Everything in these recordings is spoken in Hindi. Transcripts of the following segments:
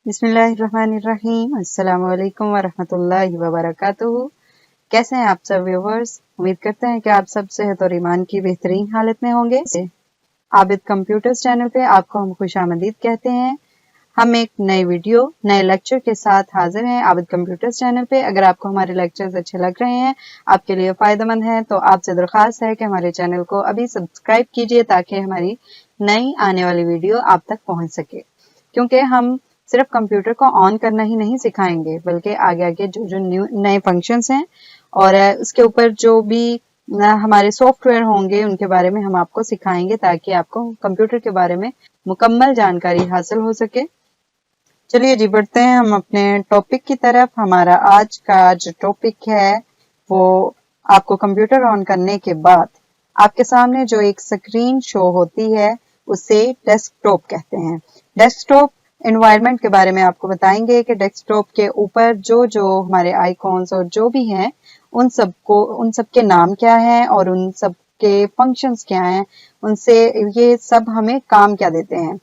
बिस्मिल्लाहिर्रहमानिर्रहीम। अस्सलाम वालेकुम वरहमतुल्लाहि वबरकातुहू। कैसे हैं आप सब व्यूवर्स? उम्मीद करते हैं कि आप सब सेहत और ईमान की बेहतरीन हालत में होंगे। आबिद कंप्यूटर्स चैनल पे आपको हम खुशामदीद कहते हैं। हम एक नई वीडियो नए लेक्चर के साथ हाजिर हैं आबिद कंप्यूटर्स चैनल पे। अगर आपको हमारे लेक्चर्स अच्छे लग रहे हैं, आपके लिए फायदेमंद हैं, तो आपसे दरख्वास्त है कि हमारे चैनल को अभी सब्सक्राइब कीजिए ताकि हमारी नई आने वाली वीडियो आप तक पहुंच सके। क्योंकि हम सिर्फ कंप्यूटर को ऑन करना ही नहीं सिखाएंगे, बल्कि आगे आगे जो जो नए फंक्शंस हैं और उसके ऊपर जो भी हमारे सॉफ्टवेयर होंगे उनके बारे में हम आपको सिखाएंगे ताकि आपको कंप्यूटर के बारे में मुकम्मल जानकारी हासिल हो सके। चलिए जी, बढ़ते हैं हम अपने टॉपिक की तरफ। हमारा आज का जो टॉपिक है वो आपको कंप्यूटर ऑन करने के बाद आपके सामने जो एक स्क्रीन शो होती है उसे डेस्कटॉप कहते हैं। डेस्कटॉप एनवायरनमेंट के बारे में आपको बताएंगे कि डेस्कटॉप के ऊपर जो जो हमारे आइकॉन्स और जो भी हैं उन सब के नाम क्या हैं और उन सब के फंक्शंस क्या हैं, उनसे ये सब हमें काम क्या देते हैं।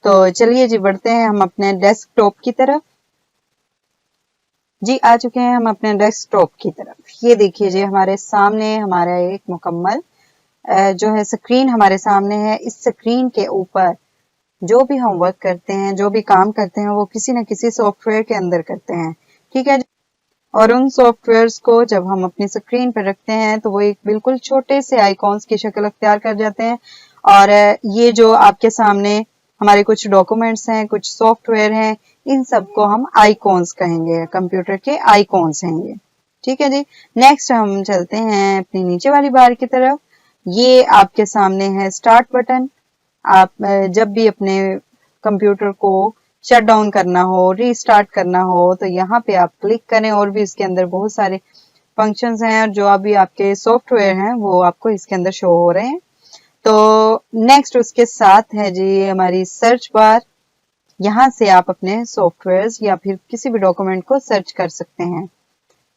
तो चलिए जी, बढ़ते हैं हम अपने डेस्कटॉप की तरफ। जी, आ चुके हैं हम अपने डेस्कटॉप की तरफ। ये देखिए जी, हमारे सामने हमारा एक मुकम्मल जो है स्क्रीन हमारे सामने है। इस स्क्रीन के ऊपर जो भी हम वर्क करते हैं, जो भी काम करते हैं, वो किसी न किसी सॉफ्टवेयर के अंदर करते हैं, ठीक है। और उन सॉफ्टवेयर्स को जब हम अपनी स्क्रीन पर रखते हैं तो वो एक बिल्कुल छोटे से आइकॉन्स की शक्ल अख्तियार कर जाते हैं। और ये जो आपके सामने हमारे कुछ डॉक्यूमेंट्स हैं, कुछ सॉफ्टवेयर हैं, इन सबको हम आइकॉन्स कहेंगे, कंप्यूटर के आइकॉन्स हैं ये, ठीक है जी। नेक्स्ट हम चलते हैं अपनी नीचे वाली बार की तरफ। ये आपके सामने है स्टार्ट बटन। आप जब भी अपने कंप्यूटर को शट डाउन करना हो, रीस्टार्ट करना हो, तो यहाँ पे आप क्लिक करें। और भी इसके अंदर बहुत सारे फंक्शंस हैं और जो अभी आपके सॉफ्टवेयर हैं वो आपको इसके अंदर शो हो रहे हैं। तो नेक्स्ट उसके साथ है जी हमारी सर्च बार। यहाँ से आप अपने सॉफ्टवेयर या फिर किसी भी डॉक्यूमेंट को सर्च कर सकते हैं,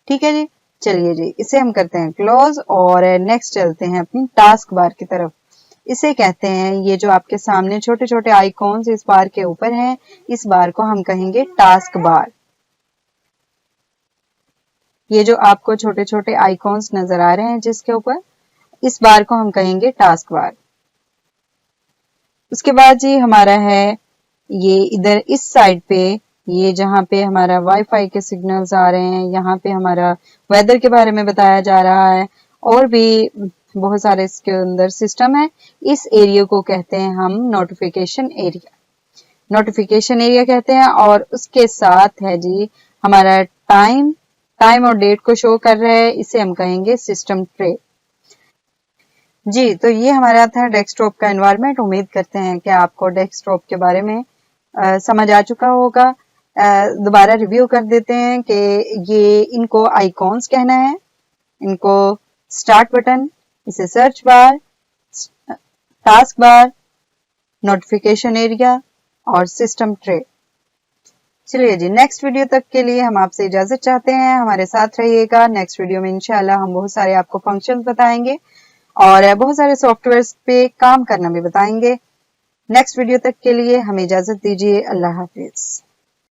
ठीक है जी। चलिए जी, इसे हम करते हैं क्लोज और नेक्स्ट चलते हैं अपनी टास्क बार की तरफ। इसे कहते हैं, ये जो आपके सामने छोटे छोटे आइकॉन्स इस बार के ऊपर हैं, इस बार को हम कहेंगे टास्क बार। ये जो आपको छोटे छोटे आइकॉन्स नजर आ रहे हैं जिसके ऊपर, इस बार को हम कहेंगे टास्क बार। उसके बाद जी हमारा है ये इधर इस साइड पे, ये जहाँ पे हमारा वाईफाई के सिग्नल्स आ रहे हैं, यहाँ पे हमारा वेदर के बारे में बताया जा रहा है और भी बहुत सारे इसके अंदर सिस्टम है। इस एरिया को कहते हैं हम नोटिफिकेशन एरिया, नोटिफिकेशन एरिया कहते हैं। और उसके साथ है जी हमारा टाइम और डेट को शो कर रहा है, इसे हम कहेंगे सिस्टम ट्रे। जी, तो ये हमारा था डेस्कटॉप का एनवायरनमेंट। उम्मीद करते हैं कि आपको डेस्कटॉप के बारे में समझ आ चुका होगा। दोबारा रिव्यू कर देते हैं कि ये इनको आइकॉन्स कहना है, इनको स्टार्ट बटन, इसे search bar, task bar, notification area और सिस्टम ट्रे। चलिए जी, नेक्स्ट वीडियो तक के लिए हम आपसे इजाजत चाहते हैं। हमारे साथ रहिएगा। नेक्स्ट वीडियो में इंशाल्लाह हम बहुत सारे आपको फंक्शंस बताएंगे और बहुत सारे सॉफ्टवेयर पे काम करना भी बताएंगे। नेक्स्ट वीडियो तक के लिए हमें इजाजत दीजिए। अल्लाह हाफिज।